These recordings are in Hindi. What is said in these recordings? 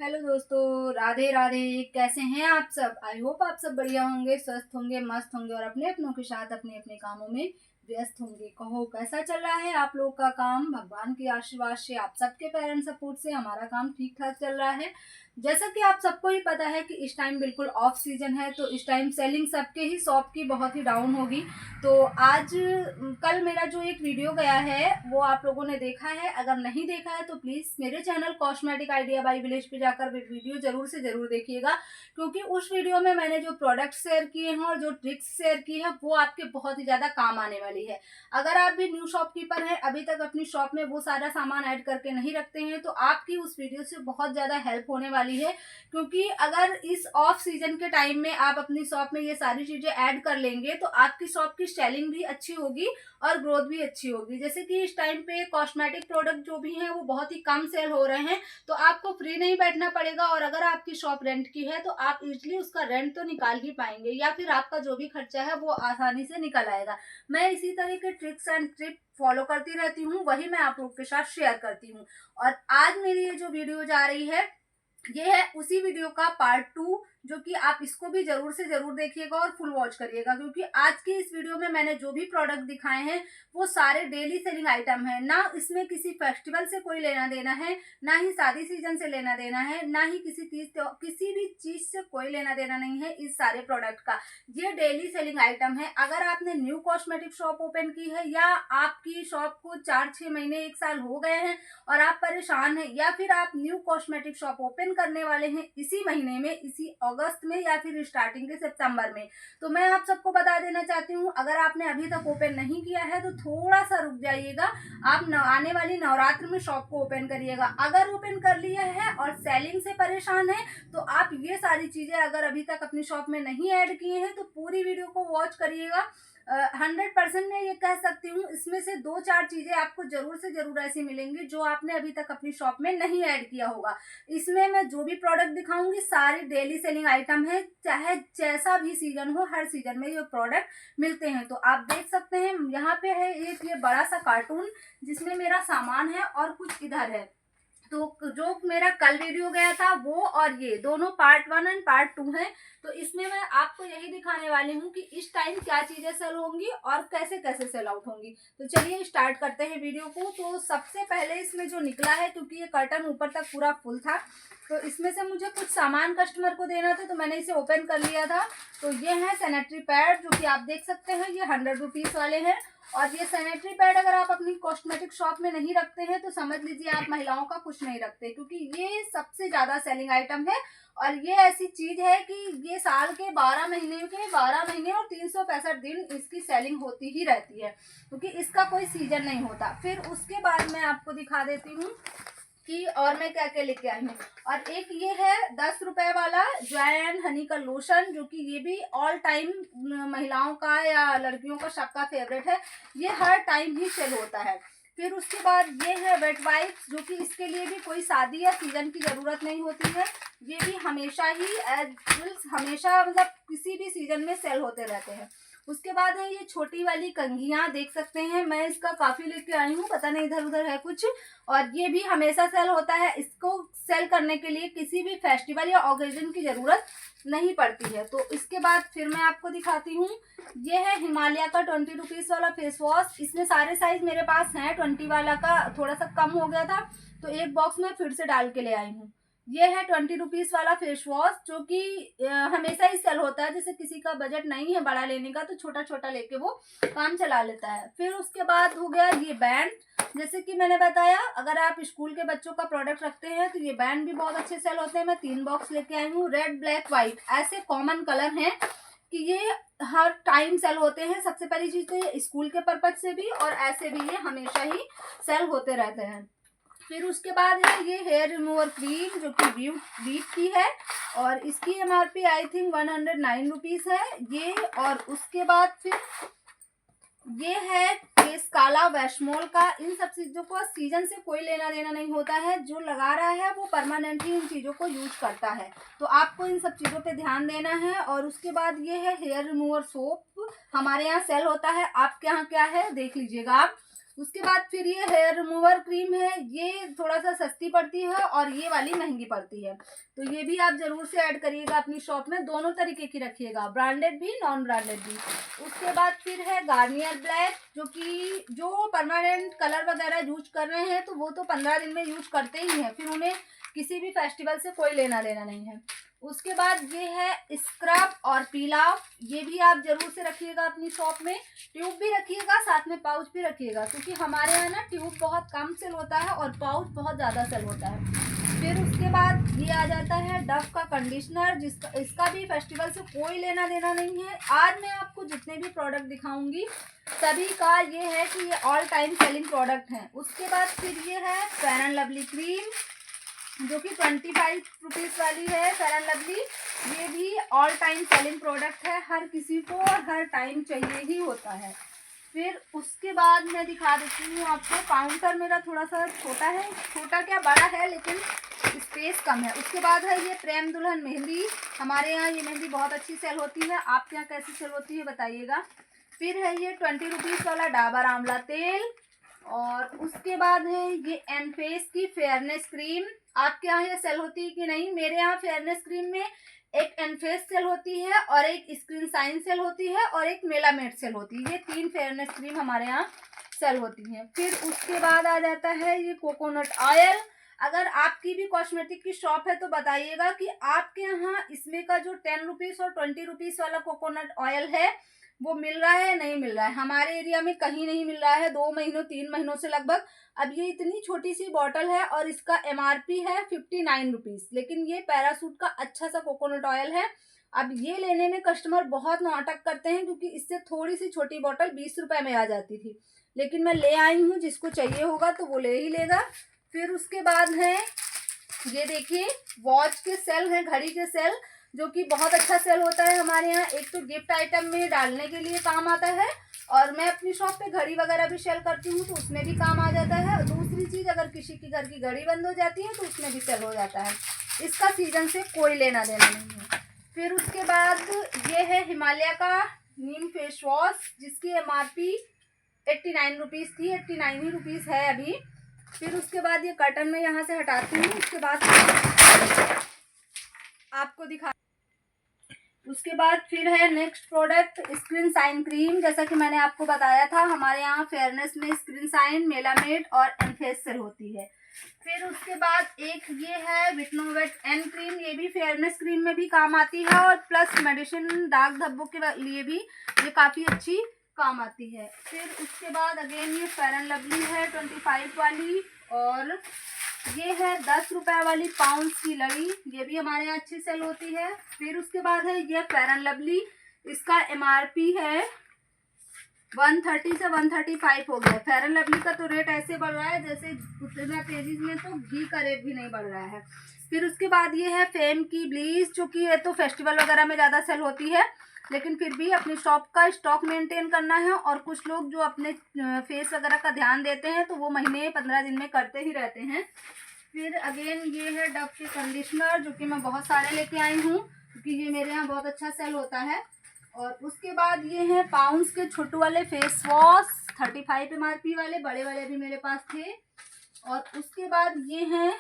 हेलो दोस्तों, राधे राधे। कैसे हैं आप सब? आई होप आप सब बढ़िया होंगे, स्वस्थ होंगे, मस्त होंगे और अपने अपनों के साथ अपने अपने कामों में व्यस्त होंगे। कहो कैसा चल रहा है आप लोग का काम? भगवान के आशीर्वाद से, आप सबके पेरेंट्स सपोर्ट से हमारा काम ठीक ठाक चल रहा है। जैसा कि आप सबको ही पता है कि इस टाइम बिल्कुल ऑफ सीजन है, तो इस टाइम सेलिंग सबके ही शॉप की बहुत ही डाउन होगी। तो आज कल मेरा जो एक वीडियो गया है वो आप लोगों ने देखा है। अगर नहीं देखा है तो प्लीज मेरे channel cosmetic idea by village पे जाकर वीडियो जरूर से जरूर देखिएगा, क्योंकि उस वीडियो में मैंने जो प्रोडक्ट शेयर किए हैं और जो ट्रिक्स शेयर की है वो आपके बहुत ही ज्यादा काम आने वाली है। अगर आप भी न्यू शॉपकीपर हैं, अभी तक अपनी शॉप में वो सारा सामान ऐड करके नहीं रखते हैं, तो आपकी उस वीडियो से बहुत ज्यादा हेल्प होने वाली है। क्योंकि अगर इस ऑफ सीजन के टाइम में आप अपनी शॉप में ये सारी चीजें ऐड कर लेंगे तो आपकी शॉप की सेलिंग भी अच्छी होगी और ग्रोथ भी अच्छी होगी। जैसे कि इस टाइम पे कॉस्मेटिक प्रोडक्ट जो भी हैं वो बहुत ही कम सेल हो रहे हैं, तो आपको फ्री नहीं बैठना पड़ेगा। और अगर आपकी शॉप रेंट की है तो आप इजिली उसका रेंट तो निकाल ही पाएंगे, या फिर आपका जो भी खर्चा है वो आसानी से निकल आएगा। मैं इसी तरह के ट्रिक्स एंड ट्रिप फॉलो करती रहती हूँ, वही मैं आप लोग के साथ शेयर करती हूँ। और आज मेरी ये जो वीडियो जा रही है ये है उसी वीडियो का पार्ट 2, जो कि आप इसको भी जरूर से जरूर देखिएगा और फुल वॉच करिएगा। क्योंकि आज की इस वीडियो में मैंने जो भी प्रोडक्ट दिखाए हैं वो सारे डेली सेलिंग आइटम है। ना इसमें किसी फेस्टिवल से कोई लेना देना है, ना ही शादी सीजन से लेना देना है, ना ही किसी भी चीज से कोई लेना देना नहीं है इस सारे प्रोडक्ट का। ये डेली सेलिंग आइटम है। अगर आपने न्यू कॉस्मेटिक शॉप ओपन की है, या आपकी शॉप को 4-6 महीने 1 साल हो गए हैं और आप परेशान हैं, या फिर आप न्यू कॉस्मेटिक शॉप ओपन करने वाले हैं इसी महीने में, इसी अगस्त में या फिर स्टार्टिंग के सितंबर में, तो मैं आप सबको बता देना चाहती हूँ, अगर आपने अभी तक ओपन नहीं किया है तो थोड़ा सा रुक जाइएगा। आप आने वाली नवरात्र में शॉप को ओपन करिएगा। अगर ओपन कर लिया है और सेलिंग से परेशान है तो आप ये सारी चीजें अगर अभी तक अपनी शॉप में नहीं ऐड किए हैं तो पूरी वीडियो को वॉच करिएगा। 100% मैं ये कह सकती हूँ, इसमें से 2-4 चीजें आपको जरूर से जरूर ऐसी मिलेंगी जो आपने अभी तक अपनी शॉप में नहीं ऐड किया होगा। इसमें मैं जो भी प्रोडक्ट दिखाऊंगी सारी डेली सेलिंग आइटम है, चाहे जैसा भी सीजन हो, हर सीजन में ये प्रोडक्ट मिलते हैं। तो आप देख सकते हैं यहाँ पे है एक ये बड़ा सा कार्टून जिसमें मेरा सामान है और कुछ इधर है। तो जो मेरा कल वीडियो गया था वो और ये दोनों पार्ट 1 एंड पार्ट 2 है। तो इसमें मैं आपको यही दिखाने वाली हूँ कि इस टाइम क्या चीजें सेल होंगी और कैसे कैसे सेल आउट होंगी। तो चलिए स्टार्ट करते हैं वीडियो को। तो सबसे पहले इसमें जो निकला है, क्योंकि ये कर्टन ऊपर तक पूरा फुल था, तो इसमें से मुझे कुछ सामान कस्टमर को देना था, तो मैंने इसे ओपन कर लिया था। तो ये है सैनिटरी पैड, जो कि आप देख सकते हैं ये 100 रुपीज वाले हैं। और ये सैनिटरी पैड अगर आप अपनी कॉस्मेटिक शॉप में नहीं रखते हैं तो समझ लीजिए आप महिलाओं का कुछ नहीं रखते, क्योंकि ये सबसे ज्यादा सेलिंग आइटम है। और ये ऐसी चीज है कि ये साल के 12 महीने और 365 दिन इसकी सेलिंग होती ही रहती है, क्योंकि इसका कोई सीजन नहीं होता। फिर उसके बाद मैं आपको दिखा देती हूँ कि और मैं क्या क्या लेके आई हूँ। और एक ये है 10 रुपए वाला जॉय एंड हनी का लोशन, जो कि ये भी ऑल टाइम महिलाओं का या लड़कियों का सबका फेवरेट है। ये हर टाइम ही सेल होता है। फिर उसके बाद ये है वेट वाइप्स, जो कि इसके लिए भी कोई शादी या सीजन की जरूरत नहीं होती है। ये भी हमेशा ही हमेशा मतलब किसी भी सीजन में सेल होते रहते हैं। उसके बाद है ये छोटी वाली कंघियां, देख सकते हैं मैं इसका काफी लेके आई हूँ, पता नहीं इधर उधर है कुछ। और ये भी हमेशा सेल होता है। इसको सेल करने के लिए किसी भी फेस्टिवल या ओकेजन की जरूरत नहीं पड़ती है। तो इसके बाद फिर मैं आपको दिखाती हूँ, ये है हिमालय का 20 रुपीज वाला फेस वॉश। इसमें सारे साइज मेरे पास हैं, 20 वाला का थोड़ा सा कम हो गया था तो एक बॉक्स में फिर से डाल के ले आई हूँ। ये है 20 रुपीज वाला फेस वॉश, जो कि हमेशा ही सेल होता है। जैसे किसी का बजट नहीं है बड़ा लेने का तो छोटा छोटा लेके वो काम चला लेता है। फिर उसके बाद हो गया ये बैंड, जैसे कि मैंने बताया अगर आप स्कूल के बच्चों का प्रोडक्ट रखते हैं तो ये बैंड भी बहुत अच्छे सेल होते हैं। मैं 3 बॉक्स लेके आई हूँ। रेड, ब्लैक, व्हाइट ऐसे कॉमन कलर हैं कि ये हर टाइम सेल होते हैं। सबसे पहली चीज तो ये स्कूल के पर्पज से भी और ऐसे भी ये हमेशा ही सेल होते रहते हैं। फिर उसके बाद है ये हेयर रिमूवर क्रीम, जो कि वीट की है और इसकी एमआरपी आई थिंक 109 रुपीज है ये। और उसके बाद फिर ये है केस काला वैश्मोल का। इन सब चीजों को सीजन से कोई लेना देना नहीं होता है, जो लगा रहा है वो परमानेंटली इन चीजों को यूज करता है, तो आपको इन सब चीजों पे ध्यान देना है। और उसके बाद ये है हेयर रिमूवर सोप, हमारे यहाँ सेल होता है, आपके यहाँ क्या है देख लीजिएगा आप। उसके बाद फिर ये हेयर रिमूवर क्रीम है, ये थोड़ा सा सस्ती पड़ती है और ये वाली महंगी पड़ती है, तो ये भी आप जरूर से ऐड करिएगा अपनी शॉप में, दोनों तरीके की रखिएगा, ब्रांडेड भी नॉन ब्रांडेड भी। उसके बाद फिर है गार्नियर ब्लैक, जो परमानेंट कलर वगैरह यूज कर रहे हैं तो वो तो 15 दिन में यूज करते ही हैं, फिर उन्हें किसी भी फेस्टिवल से कोई लेना देना नहीं है। उसके बाद ये है स्क्रब और पील ऑफ, ये भी आप जरूर से रखिएगा अपनी शॉप में, ट्यूब भी रखिएगा, साथ में पाउच भी रखिएगा, क्योंकि हमारे यहाँ ना ट्यूब बहुत कम सेल होता है और पाउच बहुत ज़्यादा सेल होता है। फिर उसके बाद ये आ जाता है डव का कंडीशनर, इसका भी फेस्टिवल से कोई लेना देना नहीं है। आज मैं आपको जितने भी प्रोडक्ट दिखाऊंगी सभी का ये है कि ये ऑल टाइम सेलिंग प्रोडक्ट हैं। उसके बाद फिर ये है फेयर एंड लवली क्रीम, जो कि 25 रुपीज़ वाली है फेयर एंड लवली, ये भी ऑल टाइम सेलिंग प्रोडक्ट है, हर किसी को हर टाइम चाहिए ही होता है। फिर उसके बाद मैं दिखा देती हूँ आपको, काउंटर मेरा थोड़ा सा छोटा है, छोटा क्या बड़ा है लेकिन स्पेस कम है। उसके बाद है ये प्रेम दुल्हन मेहंदी, हमारे यहाँ ये मेहंदी बहुत अच्छी सेल होती है, आपके यहाँ कैसी सेल होती है बताइएगा। फिर है ये 20 रुपीज़ वाला डाबर आंवला तेल, और उसके बाद है ये एनफेस की फेयरनेस क्रीम, आपके यहाँ ये सेल होती है कि नहीं? मेरे यहाँ फेयरनेस क्रीम में एक एनफेस सेल होती है और एक स्क्रीन साइन सेल होती है और एक मेलामेट सेल होती है, ये 3 फेयरनेस क्रीम हमारे यहाँ सेल होती हैं। फिर उसके बाद आ जाता है ये कोकोनट ऑयल, अगर आपकी भी कॉस्मेटिक की शॉप है तो बताइएगा कि आपके यहाँ इसमें का जो 10 रुपीज़ और 20 रुपीज़ वाला कोकोनट ऑयल है वो मिल रहा है नहीं मिल रहा है। हमारे एरिया में कहीं नहीं मिल रहा है 2 महीनों 3 महीनों से लगभग। अब ये इतनी छोटी सी बॉटल है और इसका MRP है 59 रुपीज़, लेकिन ये पैरासूट का अच्छा सा कोकोनट ऑयल है। अब ये लेने में कस्टमर बहुत नाटक करते हैं, क्योंकि इससे थोड़ी सी छोटी बॉटल 20 रुपये में आ जाती थी, लेकिन मैं ले आई हूँ, जिसको चाहिए होगा तो वो ले ही लेगा। फिर उसके बाद है ये देखिए वॉच के सेल हैं, घड़ी के सेल, जो कि बहुत अच्छा सेल होता है हमारे यहाँ। एक तो गिफ्ट आइटम में डालने के लिए काम आता है, और मैं अपनी शॉप पे घड़ी वगैरह भी सेल करती हूँ तो उसमें भी काम आ जाता है। दूसरी चीज़, अगर किसी के घर की घड़ी बंद हो जाती है तो उसमें भी सेल हो जाता है, इसका सीजन से कोई लेना देना नहीं है। फिर उसके बाद ये है हिमालय का नीम फेस वॉश, जिसकी MRP 89 रुपीज़ थी, 89 ही रुपीज़ है अभी। फिर उसके बाद ये कर्टन में यहाँ से हटाती हूँ, उसके बाद आपको दिखा। उसके बाद फिर है next product screen sign cream, जैसा कि मैंने आपको बताया था हमारे यहाँ फेयरनेस में स्क्रीन साइन, मेलामेट और एनफेस सेल होती है। फिर उसके बाद एक ये है विटनोवेट एन क्रीम, ये भी फेयरनेस क्रीम में भी काम आती है और प्लस मेडिसिन दाग धब्बों के लिए भी ये काफ़ी अच्छी काम आती है। फिर उसके बाद अगेन ये फेयर एंड लवली है 25 वाली, और ये है 10 रुपये वाली पाउंड्स की लड़ी, ये भी हमारे यहाँ अच्छी सेल होती है। फिर उसके बाद है ये फेयर एंड लवली, इसका MRP है 130 से 135 हो गया। फेयर एंड लवली का तो रेट ऐसे बढ़ रहा है जैसे उतना तेजी में तो घी का रेट भी नहीं बढ़ रहा है। फिर उसके बाद ये है फेम की ब्लीच, जो कि ये तो फेस्टिवल वगैरह में ज़्यादा सेल होती है, लेकिन फिर भी अपनी शॉप का स्टॉक मेंटेन करना है, और कुछ लोग जो अपने फेस वगैरह का ध्यान देते हैं तो वो महीने 15 दिन में करते ही रहते हैं। फिर अगेन ये है डव के कंडीशनर, जो कि मैं बहुत सारे लेके आई हूँ क्योंकि ये मेरे यहाँ बहुत अच्छा सेल होता है। और उसके बाद ये हैं पाउंड्स के छोटू वाले फेस वॉश 35 MRP वाले, बड़े वाले भी मेरे पास थे। और उसके बाद ये हैं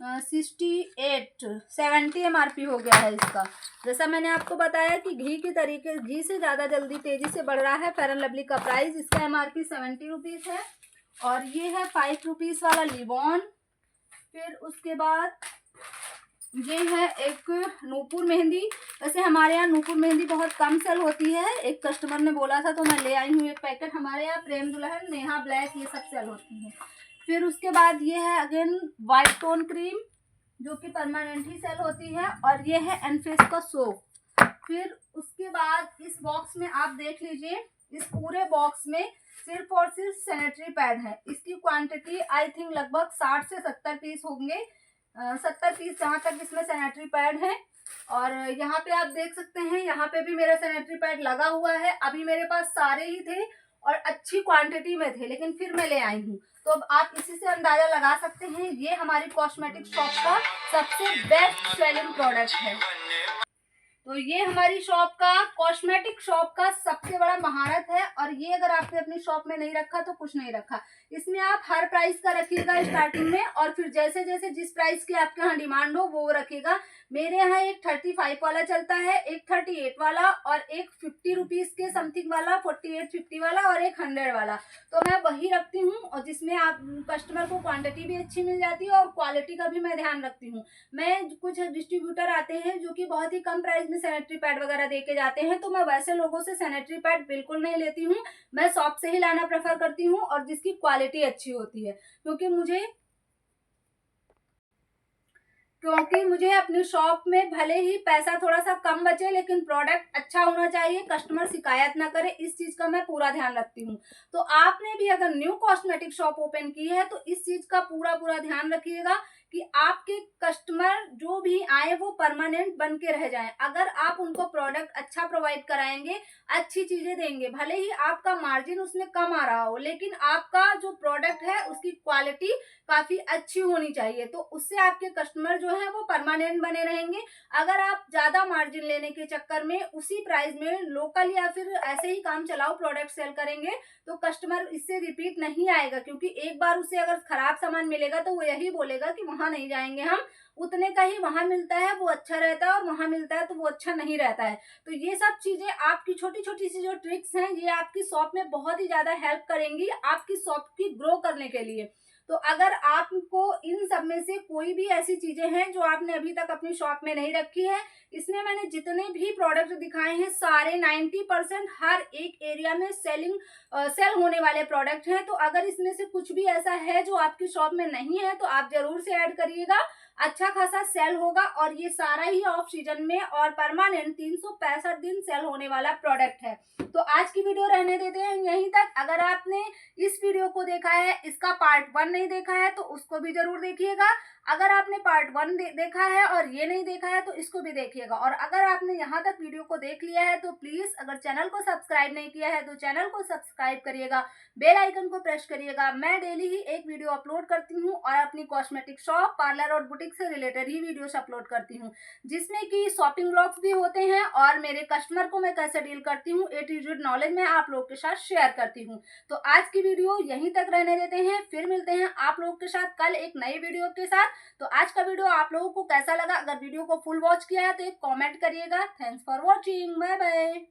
70 MRP हो गया है इसका। जैसा मैंने आपको बताया कि घी से ज़्यादा जल्दी तेज़ी से बढ़ रहा है फेयर एंड लवली का प्राइस, इसका MRP 70 रुपीज़ है। और ये है 5 रुपीज़ वाला लिवॉन। फिर उसके बाद ये है एक नूपुर मेहंदी, वैसे हमारे यहाँ नूपुर मेहंदी बहुत कम सेल होती है, एक कस्टमर ने बोला था तो मैं ले आई हूँ एक पैकेट। हमारे यहाँ प्रेम दुल्हन, नेहा ब्लैक, ये सब सेल होती है। फिर उसके बाद ये है अगेन वाइट टोन क्रीम, जो कि परमानेंट ही सेल होती है, और ये है एनफेस का सोप। फिर उसके बाद इस बॉक्स में आप देख लीजिए, इस पूरे बॉक्स में सिर्फ और सिर्फ सैनिटरी पैड है। इसकी क्वांटिटी आई थिंक लगभग 60 से 70 पीस होंगे, 70 पीस जहाँ तक इसमें सैनिटरी पैड है। और यहाँ पे आप देख सकते हैं, यहाँ पे भी मेरा सैनिटरी पैड लगा हुआ है। अभी मेरे पास सारे ही थे और अच्छी क्वांटिटी में थे, लेकिन फिर मैं ले आई हूँ, तो अब आप इसी से अंदाजा लगा सकते हैं ये हमारी कॉस्मेटिक शॉप का सबसे बेस्ट सेलिंग प्रोडक्ट है। तो ये हमारी शॉप का कॉस्मेटिक शॉप का सबसे बड़ा महारत है, और ये अगर आपने अपनी शॉप में नहीं रखा तो कुछ नहीं रखा। इसमें आप हर प्राइस का रखिएगा स्टार्टिंग में, और फिर जैसे जैसे जिस प्राइस की आपके यहाँ डिमांड हो वो रखिएगा। मेरे यहाँ एक 35 वाला चलता है, एक 38 वाला, और एक 50 रुपीज के समथिंग वाला, 48-50 वाला, और एक 100 वाला। तो मैं वही रखती हूँ, और जिसमें आप कस्टमर को क्वांटिटी भी अच्छी मिल जाती है और क्वालिटी का भी मैं ध्यान रखती हूँ। मैं कुछ डिस्ट्रीब्यूटर आते हैं जो कि बहुत ही कम प्राइस में सैनिटरी पैड वगैरह दे के जाते हैं, तो मैं वैसे लोगों से सैनिटरी पैड बिल्कुल नहीं लेती हूँ। मैं शॉप से ही लाना प्रेफर करती हूँ, और जिसकी क्वालिटी अच्छी होती है, क्योंकि मुझे अपनी शॉप में भले ही पैसा थोड़ा सा कम बचे, लेकिन प्रोडक्ट अच्छा होना चाहिए, कस्टमर शिकायत ना करे, इस चीज का मैं पूरा ध्यान रखती हूँ। तो आपने भी अगर न्यू कॉस्मेटिक शॉप ओपन की है तो इस चीज का पूरा पूरा ध्यान रखिएगा कि आपके कस्टमर जो भी आए वो परमानेंट बन के रह जाएं। अगर आप उनको प्रोडक्ट अच्छा प्रोवाइड कराएंगे, अच्छी चीजें देंगे, भले ही आपका मार्जिन उसमें कम आ रहा हो, लेकिन आपका जो प्रोडक्ट है उसकी क्वालिटी काफी अच्छी होनी चाहिए, तो उससे आपके कस्टमर जो है वो परमानेंट बने रहेंगे। अगर आप ज्यादा मार्जिन लेने के चक्कर में उसी प्राइस में लोकल या फिर ऐसे ही काम चलाओ प्रोडक्ट सेल करेंगे तो कस्टमर इससे रिपीट नहीं आएगा, क्योंकि एक बार उसे अगर खराब सामान मिलेगा तो वो यही बोलेगा कि वहां नहीं जाएंगे हम, उतने का ही वहां मिलता है वो अच्छा रहता है, और वहां मिलता है तो वो अच्छा नहीं रहता है। तो ये सब चीजें आपकी छोटी छोटी सी जो ट्रिक्स हैं ये आपकी शॉप में बहुत ही ज्यादा हेल्प करेंगी आपकी शॉप की ग्रो करने के लिए। तो अगर आपको इन सब में से कोई भी ऐसी चीजें हैं जो आपने अभी तक अपनी शॉप में नहीं रखी है, इसमें मैंने जितने भी प्रोडक्ट दिखाए हैं सारे 90% हर एक एरिया में सेल होने वाले प्रोडक्ट हैं। तो अगर इसमें से कुछ भी ऐसा है जो आपकी शॉप में नहीं है तो आप जरूर से ऐड करिएगा, अच्छा खासा सेल होगा। और ये सारा ही ऑफ सीजन में और परमानेंट 365 दिन सेल होने वाला प्रोडक्ट है। तो आज की वीडियो रहने देते हैं यहीं तक। अगर आपने इस वीडियो को देखा है, इसका पार्ट 1 नहीं देखा है तो उसको भी जरूर देखिएगा। अगर आपने पार्ट 1 देखा है और ये नहीं देखा है तो इसको भी देखिएगा। और अगर आपने यहाँ तक वीडियो को देख लिया है तो प्लीज अगर चैनल को सब्सक्राइब नहीं किया है तो चैनल को सब्सक्राइब करिएगा, बेल आइकन को प्रेस करिएगा। मैं डेली ही एक वीडियो अपलोड करती हूँ और अपनी कॉस्मेटिक शॉप, पार्लर और बुटीक से रिलेटेड ही वीडियोस अपलोड करती हूँ, जिसमें कि शॉपिंग ब्लॉग्स भी होते हैं और मेरे कस्टमर को मैं कैसे डील करती हूँ A to Z नॉलेज मैं आप लोग के साथ शेयर करती हूँ। तो आज की वीडियो यहीं तक रहने देते हैं, फिर मिलते हैं आप लोगों के साथ कल एक नई वीडियो के साथ। तो आज का वीडियो आप लोगों को कैसा लगा, अगर वीडियो को फुल वॉच किया है तो एक कॉमेंट करिएगा। Thanks for watching, bye bye.